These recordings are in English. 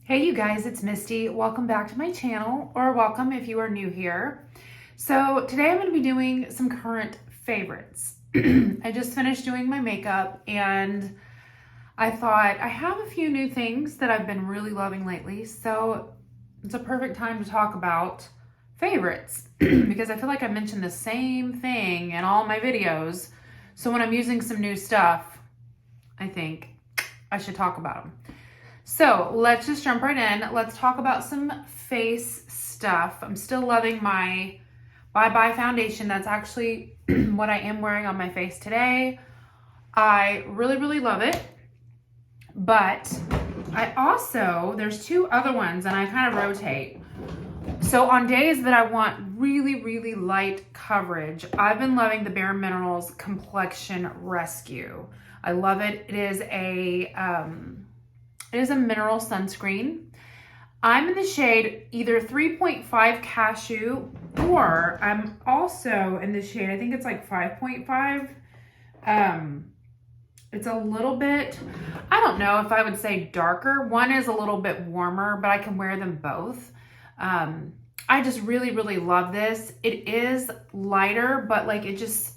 Hey you guys, it's Misty. Welcome back to my channel, or welcome if you are new here. So today I'm going to be doing some current favorites. I just finished doing my makeup and I thought I have a few new things that I've been really loving lately, so it's a perfect time to talk about favorites because I feel like I mention the same thing in all my videos. So when I'm using some new stuff, I think I should talk about them. So let's just jump right in. Let's talk about some face stuff. I'm still loving my Bye Bye foundation. That's actually what I am wearing on my face today. I really love it. But I also, there's two other ones and I kind of rotate. So on days that I want really light coverage, I've been loving the Bare Minerals Complexion Rescue. I love it. It is a mineral sunscreen. I'm in the shade either 3.5 Cashew, or I'm also in the shade, I think it's like 5.5. It's a little bit, I don't know if I would say darker. One is a little bit warmer, but I can wear them both. I just really love this. It is lighter, but like it just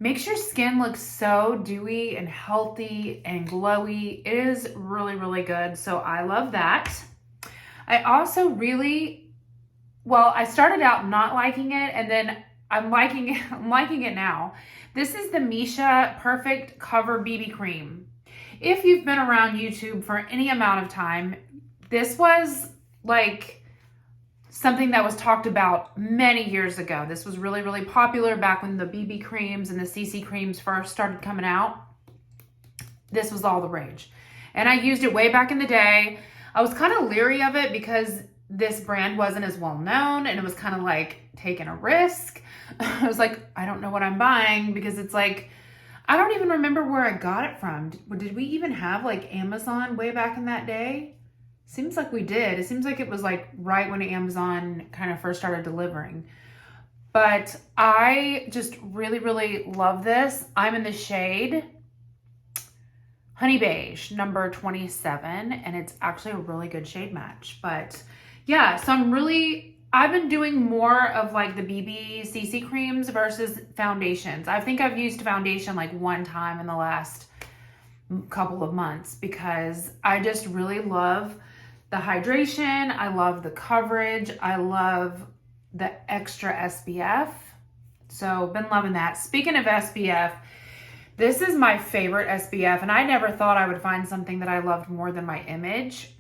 makes your skin look so dewy and healthy and glowy. It is really good. So I love that. I also I started out not liking it and then I'm liking it now. This is the Missha Perfect Cover BB Cream. If you've been around YouTube for any amount of time, this was like something that was talked about many years ago. This was really popular back when the BB creams and the CC creams first started coming out. This was all the rage. And I used it way back in the day. I was kind of leery of it because this brand wasn't as well known and it was kind of like taking a risk. I was like, I don't know what I'm buying because it's like, I don't even remember where I got it from. Did we even have like Amazon way back in that day? Seems like we did. It seems like it was like right when Amazon kind of first started delivering. But I just really love this. I'm in the shade Honey Beige, number 27, and it's actually a really good shade match. But yeah, so I've been doing more of like the BB CC creams versus foundations. I think I've used foundation like one time in the last couple of months because I just really love the hydration. I love the coverage. I love the extra SPF. So been loving that. Speaking of SPF, this is my favorite SPF and I never thought I would find something that I loved more than my Image.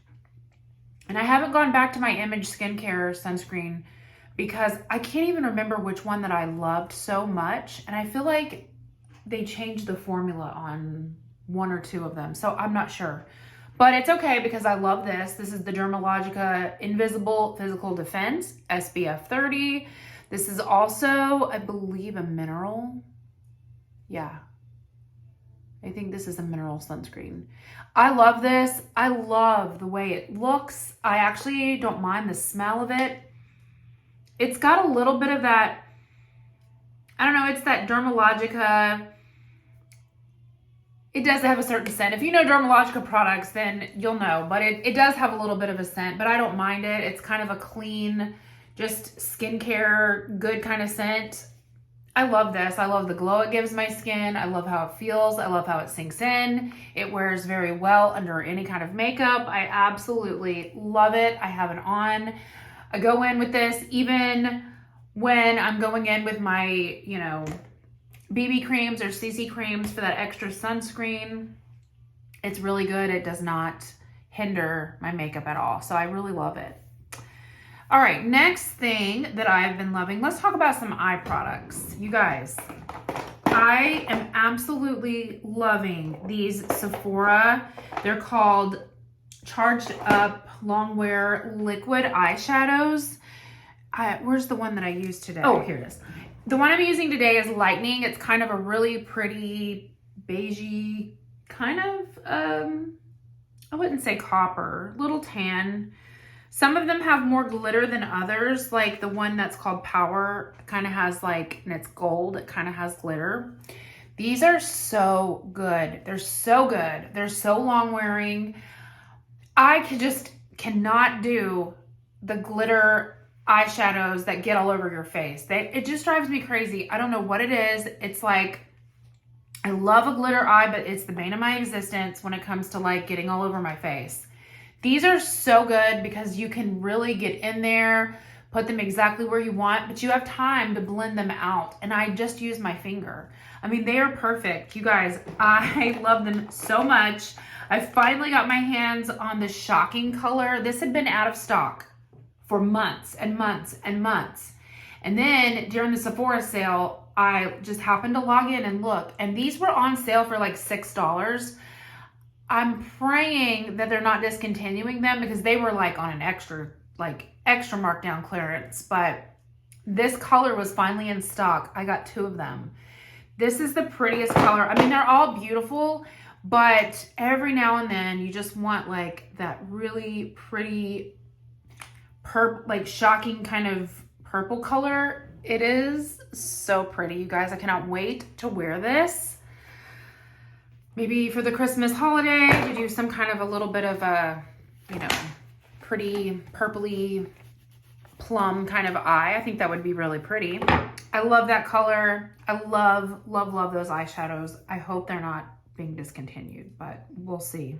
And I haven't gone back to my Image skincare sunscreen because I can't even remember which one that I loved so much. And I feel like they changed the formula on one or two of them. So I'm not sure. But it's okay because I love this. This is the Dermalogica Invisible Physical Defense SPF 30. This is also, I believe, a mineral. Yeah. I think this is a mineral sunscreen. I love this. I love the way it looks. I actually don't mind the smell of it. It's got a little bit of that, I don't know, it's that Dermalogica. It does have a certain scent. If you know Dermalogica products, then you'll know. But it does have a little bit of a scent, but I don't mind it. It's kind of a clean, just skincare, good kind of scent. I love this. I love the glow it gives my skin. I love how it feels. I love how it sinks in. It wears very well under any kind of makeup. I absolutely love it. I have it on. I go in with this even when I'm going in with my, BB creams or CC creams for that extra sunscreen. It's really good. It does not hinder my makeup at all. So I really love it. All right, next thing that I've been loving, let's talk about some eye products. You guys, I am absolutely loving these Sephora. They're called Charged Up Longwear Liquid Eyeshadows. Where's the one that I used today? Oh, here it is. The one I'm using today is Lightning. It's kind of a really pretty beigey, kind of, I wouldn't say copper, little tan. Some of them have more glitter than others. Like the one that's called Power kind of has like, and it's gold, it kind of has glitter. These are so good. They're so good. They're so long wearing. I could just cannot do the glitter eyeshadows that get all over your face. It just drives me crazy. I don't know what it is. It's like, I love a glitter eye, but it's the bane of my existence when it comes to like getting all over my face. These are so good because you can really get in there, put them exactly where you want, but you have time to blend them out. And I just use my finger. I mean, they are perfect. You guys, I love them so much. I finally got my hands on the Shocking color. This had been out of stock for months and months and months. And then during the Sephora sale, I just happened to log in and look, and these were on sale for like $6. I'm praying that they're not discontinuing them because they were like on an extra markdown clearance, but this color was finally in stock. I got 2 of them. This is the prettiest color. I mean, they're all beautiful, but every now and then you just want like that really pretty like Shocking kind of purple color. It is so pretty, you guys. I cannot wait to wear this. Maybe for the Christmas holiday to do some kind of a little bit of a, you know, pretty purpley plum kind of eye. I think that would be really pretty. I love that color. I love, love, love those eyeshadows. I hope they're not being discontinued, but we'll see.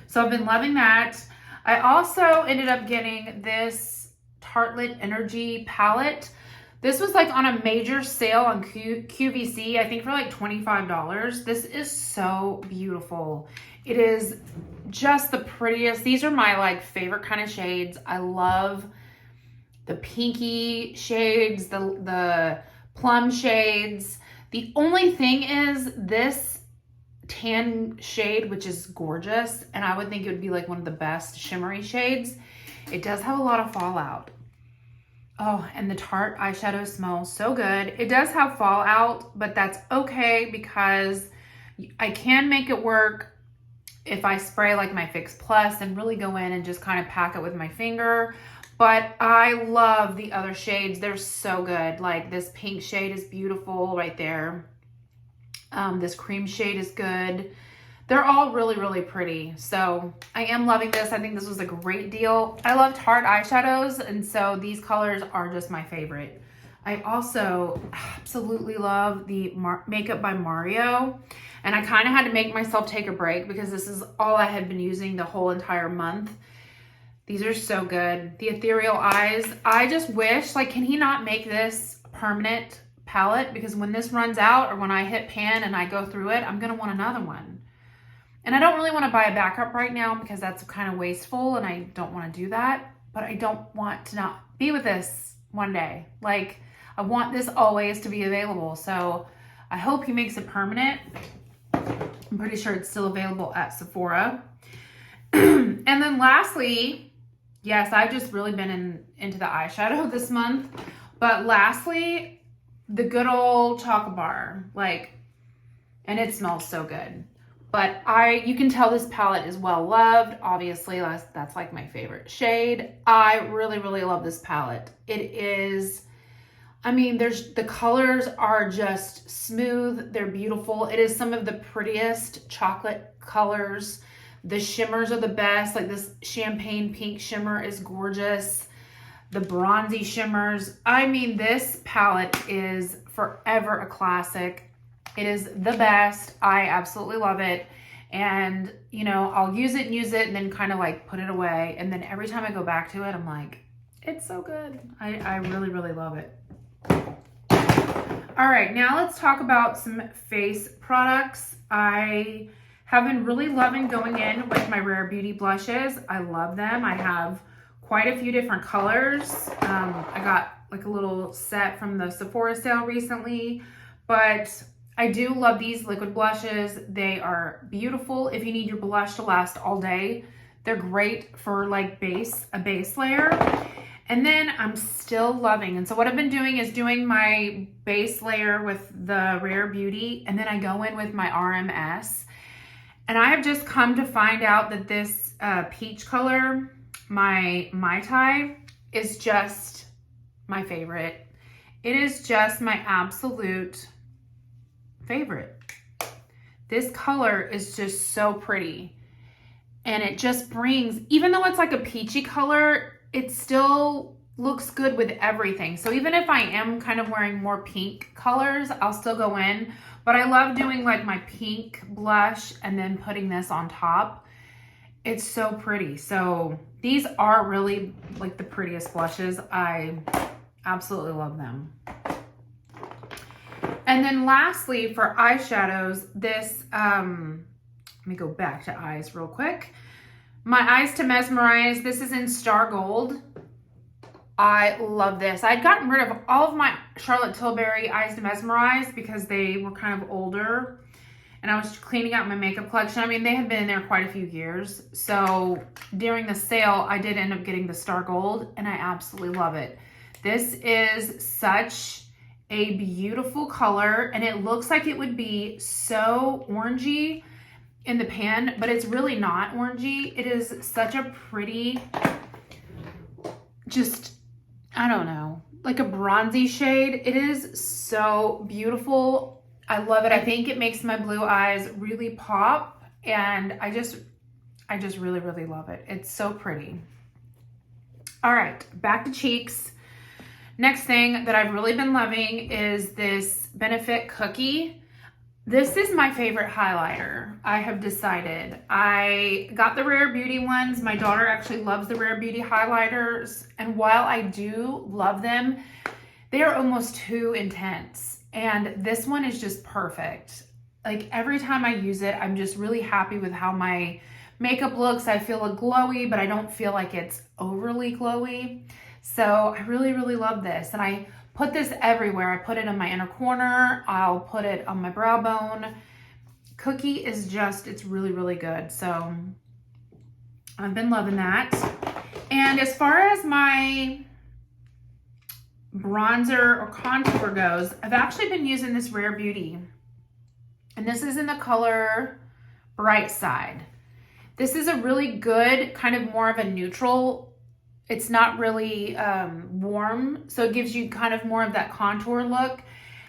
So I've been loving that. I also ended up getting this Tartelette Energy palette. This was like on a major sale on QVC, I think for like $25. This is so beautiful. It is just the prettiest. These are my like favorite kind of shades. I love the pinky shades, the plum shades. The only thing is this tan shade, which is gorgeous, and I would think it would be like one of the best shimmery shades. It does have a lot of fallout. Oh, and the Tarte eyeshadow smells so good. It does have fallout, but that's okay because I can make it work if I spray like my Fix Plus and really go in and just kind of pack it with my finger. But I love the other shades. They're so good. Like this pink shade is beautiful right there. This cream shade is good. They're all really, really pretty. So I am loving this. I think this was a great deal. I love Tarte eyeshadows, and so these colors are just my favorite. I also absolutely love the Makeup by Mario, and I kind of had to make myself take a break because this is all I had been using the whole entire month. These are so good. The Ethereal Eyes. I just wish, like, can he not make this permanent palette? Because when this runs out or when I hit pan and I go through it, I'm going to want another one. And I don't really want to buy a backup right now because that's kind of wasteful and I don't want to do that. But I don't want to not be with this one day. Like, I want this always to be available. So I hope he makes it permanent. I'm pretty sure it's still available at Sephora. And then lastly, yes, I've just really been into the eyeshadow this month. But lastly, the good old Chocolate Bar. Like, and it smells so good. But you can tell this palette is well loved. Obviously, that's like my favorite shade. I really, really love this palette. It is, I mean, the colors are just smooth. They're beautiful. It is some of the prettiest chocolate colors. The shimmers are the best. Like this champagne pink shimmer is gorgeous. The bronzy shimmers. I mean, this palette is forever a classic. It is the best. I absolutely love it. And, you know, I'll use it and then kind of like put it away. And then every time I go back to it, I'm like, it's so good. I really, really love it. All right, now let's talk about some face products. I have been really loving going in with my Rare Beauty blushes. I love them. I have quite a few different colors. I got like a little set from the Sephora sale recently, but I do love these liquid blushes. They are beautiful if you need your blush to last all day. They're great for like a base layer. And then I'm still loving, and so what I've been doing is doing my base layer with the Rare Beauty, and then I go in with my RMS. And I have just come to find out that this peach color, my Mai Tai, is just my favorite. It is just my absolute favorite. This color is just so pretty. And it just brings, even though it's like a peachy color, it still looks good with everything. So even if I am kind of wearing more pink colors, I'll still go in. But I love doing like my pink blush and then putting this on top. It's so pretty. So these are really like the prettiest blushes. I absolutely love them. And then lastly, for eyeshadows, this, let me go back to eyes real quick. My Eyes to Mesmerize, this is in Star Gold. I love this. I'd gotten rid of all of my Charlotte Tilbury Eyes to Mesmerize because they were kind of older and I was cleaning out my makeup collection. I mean, they had been in there quite a few years. So during the sale, I did end up getting the Star Gold and I absolutely love it. This is such a beautiful color and it looks like it would be so orangey in the pan, but it's really not orangey. It is such a pretty, just, I don't know, like a bronzy shade. It is so beautiful. I love it. I think it makes my blue eyes really pop and I just really, really love it. It's so pretty. All right, back to cheeks. Next thing that I've really been loving is this Benefit Cookie. This is my favorite highlighter, I have decided. I got the Rare Beauty ones. My daughter actually loves the Rare Beauty highlighters. And while I do love them, they are almost too intense. And this one is just perfect. Like every time I use it, I'm just really happy with how my makeup looks. I feel glowy, but I don't feel like it's overly glowy. So I really, really love this. And I put this everywhere. I put it in my inner corner. I'll put it on my brow bone. Cookie is just, it's really, really good. So I've been loving that. And as far as my bronzer or contour goes, I've actually been using this Rare Beauty. And this is in the color Bright Side. This is a really good, kind of more of a neutral. It's not really warm, so it gives you kind of more of that contour look.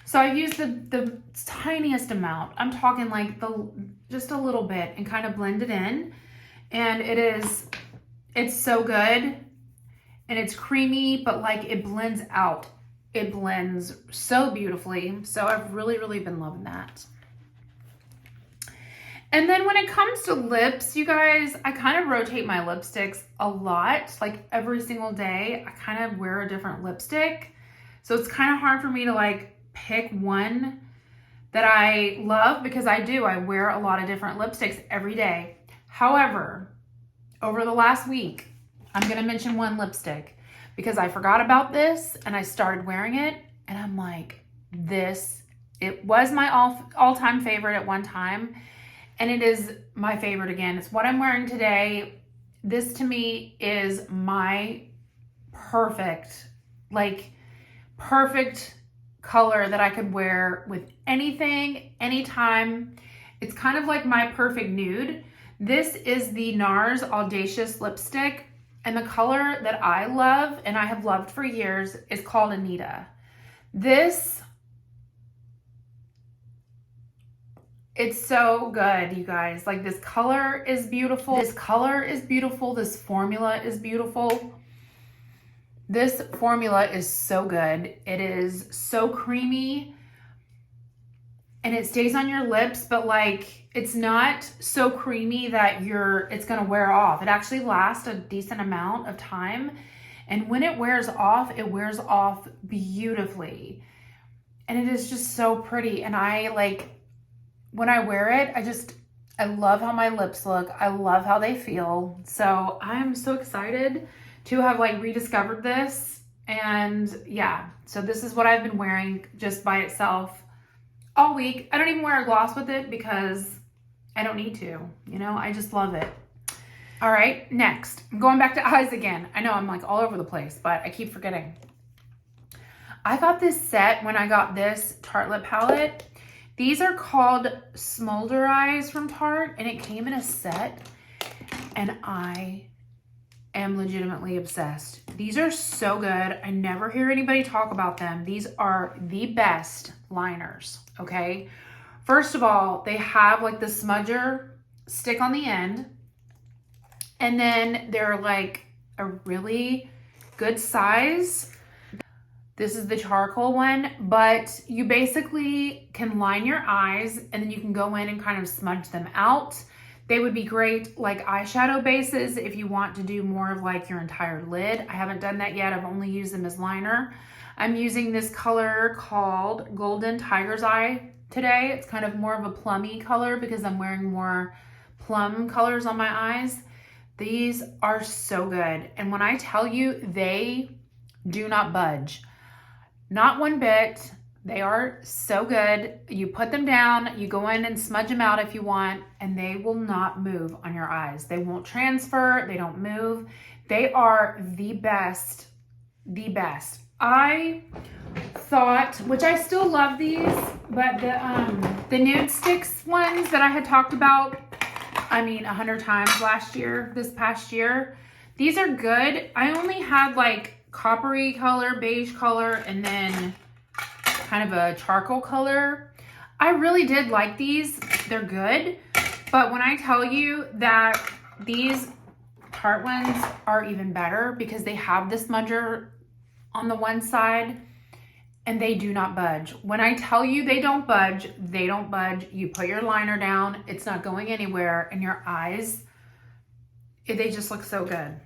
So I've used the tiniest amount. I'm talking like just a little bit and kind of blend it in. And it's so good. And it's creamy, but like it blends out. It blends so beautifully. So I've really, really been loving that. And then when it comes to lips, you guys, I kind of rotate my lipsticks a lot. Like every single day, I kind of wear a different lipstick. So it's kind of hard for me to like pick one that I love because I wear a lot of different lipsticks every day. However, over the last week, I'm going to mention one lipstick because I forgot about this and I started wearing it and I'm like, it was my all-time favorite at one time. And it is my favorite again. It's what I'm wearing today. This to me is my perfect color that I could wear with anything, anytime. It's kind of like my perfect nude. This is the NARS Audacious lipstick. And the color that I love and I have loved for years is called Anita. It's so good, you guys. Like this color is beautiful. This color is beautiful. This formula is beautiful. This formula is so good. It is so creamy and it stays on your lips, but like it's not so creamy that it's gonna wear off. It actually lasts a decent amount of time. And when it wears off beautifully. And it is just so pretty. And when I wear it, I love how my lips look. I love how they feel. So I'm so excited to have like rediscovered this. And yeah, so this is what I've been wearing just by itself all week. I don't even wear a gloss with it because I don't need to, I just love it. All right, next, I'm going back to eyes again. I know I'm like all over the place, but I keep forgetting. I got this set when I got this Tarte lip palette. These are called Smolder Eyes from Tarte, and it came in a set, and I am legitimately obsessed. These are so good. I never hear anybody talk about them. These are the best liners, okay? First of all, they have like the smudger stick on the end, And then they're like a really good size. This is the charcoal one, but you basically can line your eyes and then you can go in and kind of smudge them out. They would be great like eyeshadow bases if you want to do more of like your entire lid. I haven't done that yet. I've only used them as liner. I'm using this color called Golden Tiger's Eye today. It's kind of more of a plummy color because I'm wearing more plum colors on my eyes. These are so good. And when I tell you, they do not budge. Not one bit. They are so good. You put them down, you go in and smudge them out if you want, and they will not move on your eyes. They won't transfer, they don't move. They are the best, the best. I thought, which I still love these, but the Nude Sticks ones that I had talked about, I mean, 100 times this past year, these are good. I only had like coppery color, beige color, and then kind of a charcoal color. I really did like these. They're good. But when I tell you that these Tarte ones are even better because they have the smudger on the one side and they do not budge. When I tell you they don't budge, they don't budge. You put your liner down, it's not going anywhere, and your eyes, they just look so good.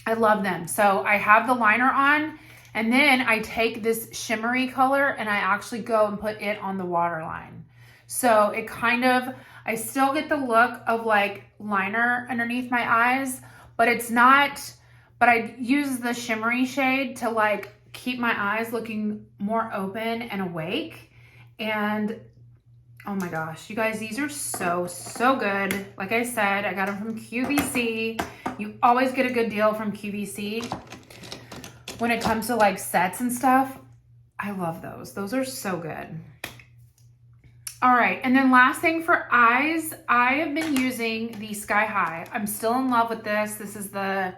I love them. So I have the liner on, and then I take this shimmery color and I actually go and put it on the waterline. So it kind of, I still get the look of like liner underneath my eyes, but it's not, but I use the shimmery shade to like keep my eyes looking more open and awake. And oh my gosh, you guys, these are so good. Like I said, I got them from QVC. You always get a good deal from QVC when it comes to like sets and stuff. I love those. Those are so good. All right, and then last thing for eyes, I have been using the Sky High. I'm still in love with this. This is the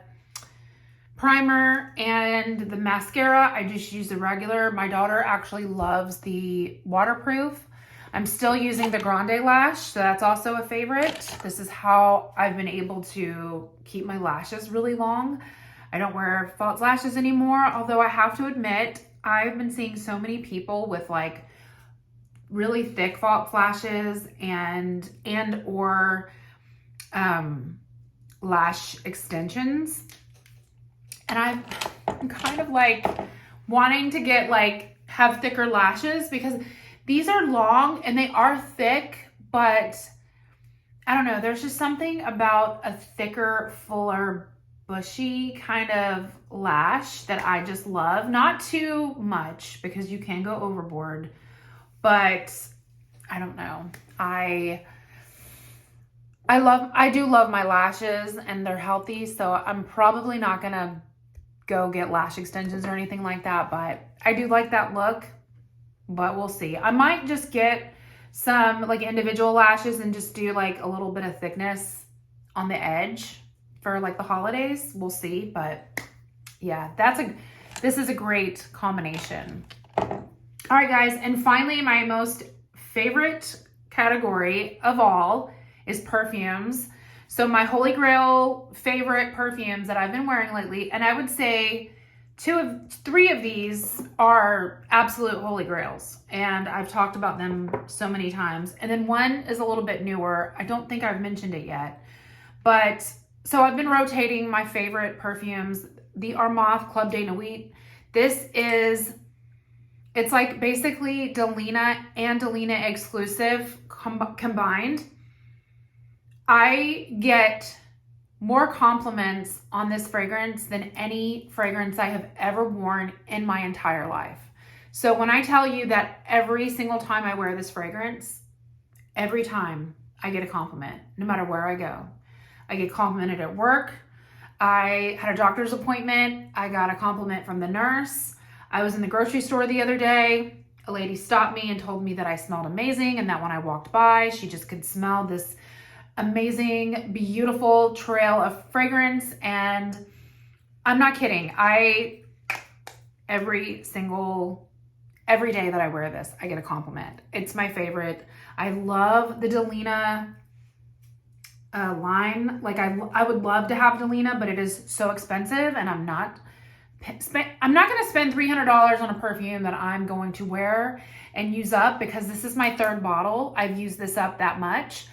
primer and the mascara. I just use the regular. My daughter actually loves the waterproof. I'm still using the Grande Lash, so that's also a favorite. This is how I've been able to keep my lashes really long. I don't wear false lashes anymore, although I have to admit, I've been seeing so many people with like really thick false lashes and or lash extensions. And I'm kind of like wanting to get like, have thicker lashes because these are long and they are thick, but I don't know. There's just something about a thicker, fuller, bushy kind of lash that I just love. Not too much because you can go overboard, but I don't know. I do love my lashes and they're healthy. So I'm probably not going to go get lash extensions or anything like that, but I do like that look. But we'll see. I might just get some like individual lashes and just do like a little bit of thickness on the edge for like the holidays. We'll see. But yeah, this is a great combination. All right, guys. And finally, my most favorite category of all is perfumes. So my Holy Grail favorite perfumes that I've been wearing lately, and I would say 3 of these are absolute Holy Grails, and I've talked about them so many times. And then one is a little bit newer. I don't think I've mentioned it yet, but so I've been rotating my favorite perfumes. The Armaf Club de Nuit. It's like basically Delina and Delina exclusive combined. I get more compliments on this fragrance than any fragrance I have ever worn in my entire life. So when I tell you that every single time I wear this fragrance, every time I get a compliment, no matter where I go. I get complimented at work. I had a doctor's appointment. I got a compliment from the nurse. I was in the grocery store the other day. A lady stopped me and told me that I smelled amazing and that when I walked by, she just could smell this amazing, beautiful trail of fragrance. And I'm not kidding. Every day that I wear this, I get a compliment. It's my favorite. I love the Delina line. Like I would love to have Delina, but it is so expensive, and I'm not going to spend $300 on a perfume that I'm going to wear and use up, because this is my third bottle. I've used this up that much.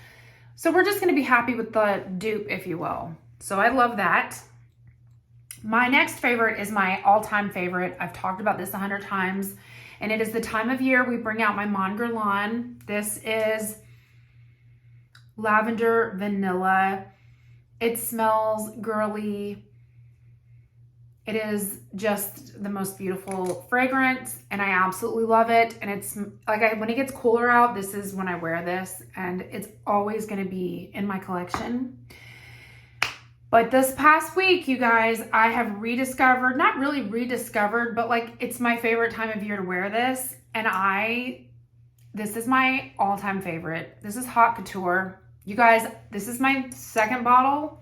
So we're just going to be happy with the dupe, if you will. So I love that. My next favorite is my all-time favorite. I've talked about this 100 times, and it is the time of year we bring out my Mon Guerlain. This is lavender vanilla. It smells girly. It is just the most beautiful fragrance, and I absolutely love it. And it's like, when it gets cooler out, this is when I wear this, and it's always going to be in my collection. But this past week, you guys, I have rediscovered, not really rediscovered, but like, it's my favorite time of year to wear this. And this is my all-time favorite. This is Haute Couture. You guys, this is my second bottle,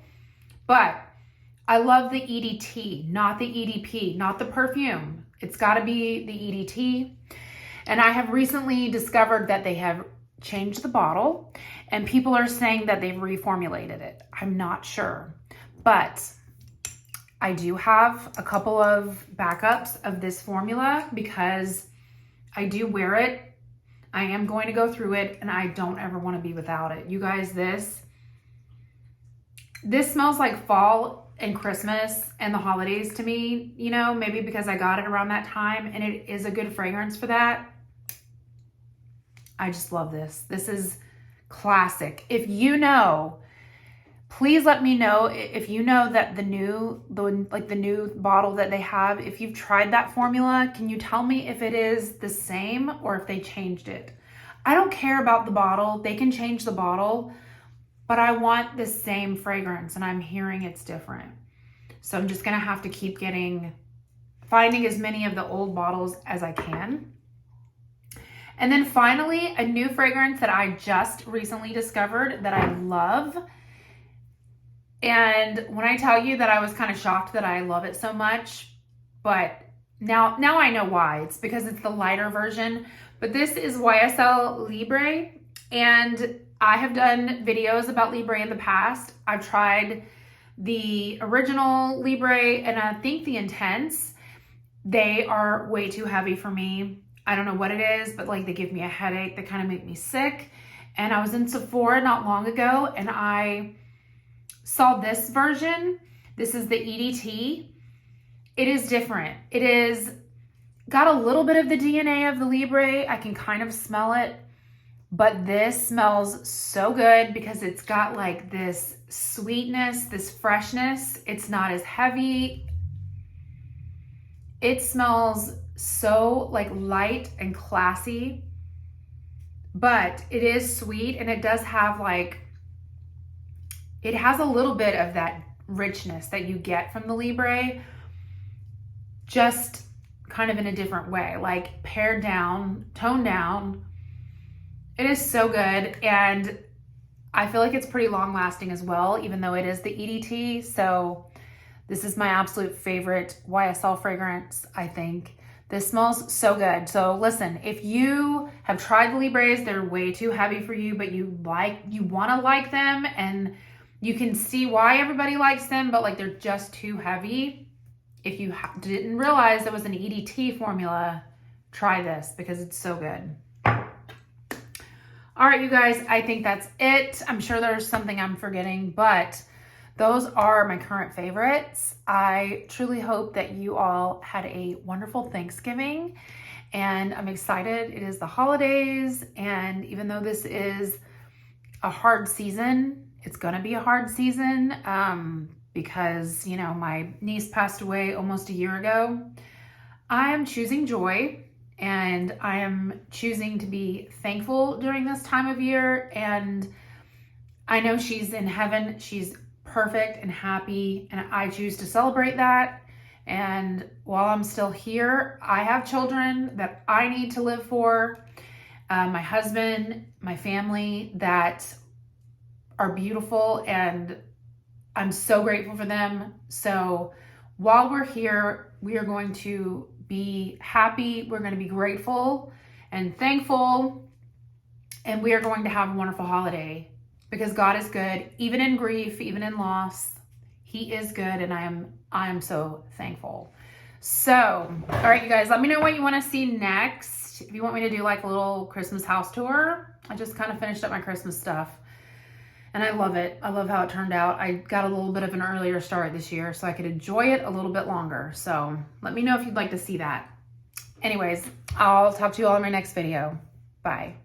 but I love the EDT, not the EDP, not the perfume. It's got to be the EDT. And I have recently discovered that they have changed the bottle, and people are saying that they've reformulated it. I'm not sure, but I do have a couple of backups of this formula because I do wear it. I am going to go through it, and I don't ever want to be without it. You guys, this smells like fall and Christmas and the holidays to me, you know, maybe because I got it around that time, and it is a good fragrance for that. I just love this. This is classic. If you know, please let me know if you know that the new bottle that they have, if you've tried that formula, can you tell me if it is the same or if they changed it? I don't care about the bottle. They can change the bottle, but I want the same fragrance, and I'm hearing it's different. So I'm just going to have to keep finding as many of the old bottles as I can. And then finally, a new fragrance that I just recently discovered that I love. And when I tell you that I was kind of shocked that I love it so much, but now I know why. It's because it's the lighter version. But this is YSL Libre, and I have done videos about Libre in the past. I've tried the original Libre and I think the Intense. They are way too heavy for me. I don't know what it is, but like, they give me a headache. They kind of make me sick. And I was in Sephora not long ago, and I saw this version. This is the EDT. It is different. It is got a little bit of the DNA of the Libre. I can kind of smell it, but this smells so good because it's got like this sweetness, this freshness. It's not as heavy. It smells so like light and classy, but it is sweet, and it does have like, it has a little bit of that richness that you get from the Libre, just kind of in a different way, like pared down, toned down. It is so good, and I feel like it's pretty long lasting as well, even though it is the EDT. So this is my absolute favorite YSL fragrance, I think. This smells so good. So listen, if you have tried the Libres, they're way too heavy for you, but you want to like them, and you can see why everybody likes them, but like, they're just too heavy. If you didn't realize there was an EDT formula, try this because it's so good. All right, you guys, I think that's it. I'm sure there's something I'm forgetting, but those are my current favorites. I truly hope that you all had a wonderful Thanksgiving, and I'm excited. It is the holidays, and even though this is a hard season, it's gonna be a hard season because, you know, my niece passed away almost a year ago. I am choosing joy, and I am choosing to be thankful during this time of year. And I know she's in heaven. She's perfect and happy, and I choose to celebrate that. And while I'm still here, I have children that I need to live for, my husband, my family that are beautiful, and I'm so grateful for them. So while we're here, we are going to be happy. We're going to be grateful and thankful, and we are going to have a wonderful holiday because God is good, even in grief, even in loss. He is good, and I am so thankful. So, all right, you guys, let me know what you want to see next. If you want me to do like a little Christmas house tour, I just kind of finished up my Christmas stuff. And I love it. I love how it turned out. I got a little bit of an earlier start this year so I could enjoy it a little bit longer. So let me know if you'd like to see that. Anyways, I'll talk to you all in my next video. Bye.